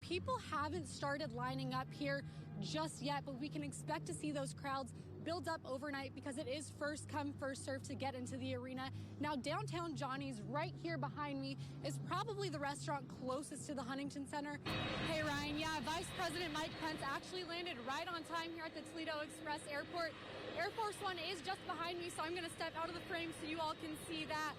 People haven't started lining up here just yet, but we can expect to see those crowds build up overnight because it is first come, first serve to get into the arena. Now, downtown Johnny's right here behind me is probably the restaurant closest to the Huntington Center. Hey, Ryan, yeah, Vice President Mike Pence actually landed right on time here at the Toledo Express Airport. Air Force One is just behind me, so I'm going to step out of the frame so you all can see that.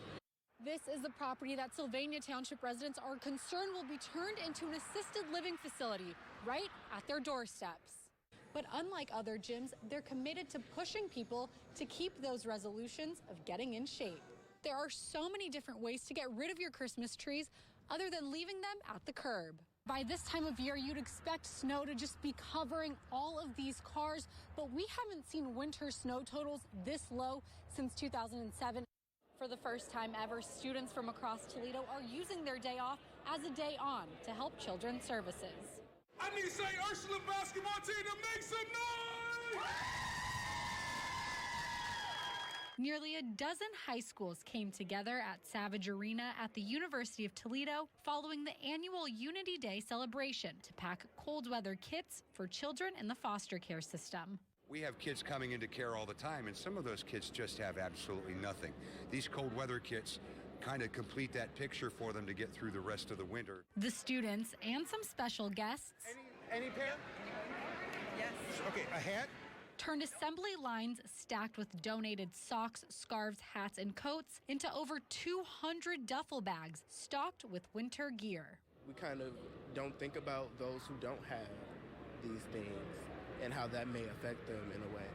This is the property that Sylvania Township residents are concerned will be turned into an assisted living facility right at their doorsteps. But unlike other gyms, they're committed to pushing people to keep those resolutions of getting in shape. There are so many different ways to get rid of your Christmas trees other than leaving them at the curb. By this time of year, you'd expect snow to just be covering all of these cars, but we haven't seen winter snow totals this low since 2007. For the first time ever, students from across Toledo are using their day off as a day on to help Children's Services. I need to say Ursula basketball team to make some noise! Nearly a dozen high schools came together at Savage Arena at the University of Toledo following the annual Unity Day celebration to pack cold weather kits for children in the foster care system. We have kids coming into care all the time, and some of those kids just have absolutely nothing. These cold weather kits kind of complete that picture for them to get through the rest of the winter. The students and some special guests. Any pair? Yes. Okay, a hat? Turned assembly lines stacked with donated socks, scarves, hats, and coats into over 200 duffel bags stocked with winter gear. We kind of don't think about those who don't have these things and how that may affect them in a way.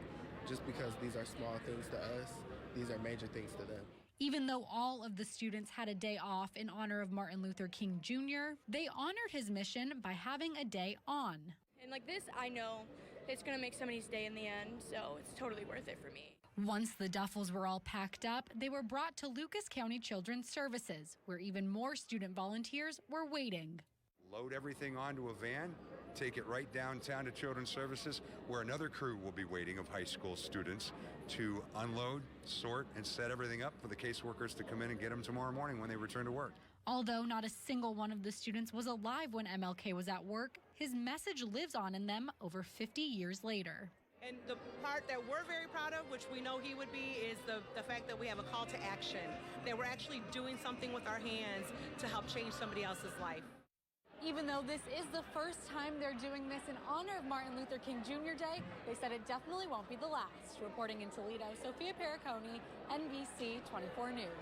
Just because these are small things to us, these are major things to them. Even though all of the students had a day off in honor of Martin Luther King Jr., they honored his mission by having a day on. And like this, I know it's going to make somebody's day in the end, so it's totally worth it for me. Once the duffels were all packed up, they were brought to Lucas County Children's Services, where even more student volunteers were waiting. Load everything onto a van, take it right downtown to Children's Services, where another crew will be waiting of high school students to unload, sort, and set everything up for the caseworkers to come in and get them tomorrow morning when they return to work. Although not a single one of the students was alive when MLK was at work, his message lives on in them over 50 years later. And the part that we're very proud of, which we know he would be, is the fact that we have a call to action, that we're actually doing something with our hands to help change somebody else's life. Even though this is the first time they're doing this in honor of Martin Luther King Jr. Day, they said it definitely won't be the last. Reporting in Toledo, Sophia Perricone, NBC 24 News.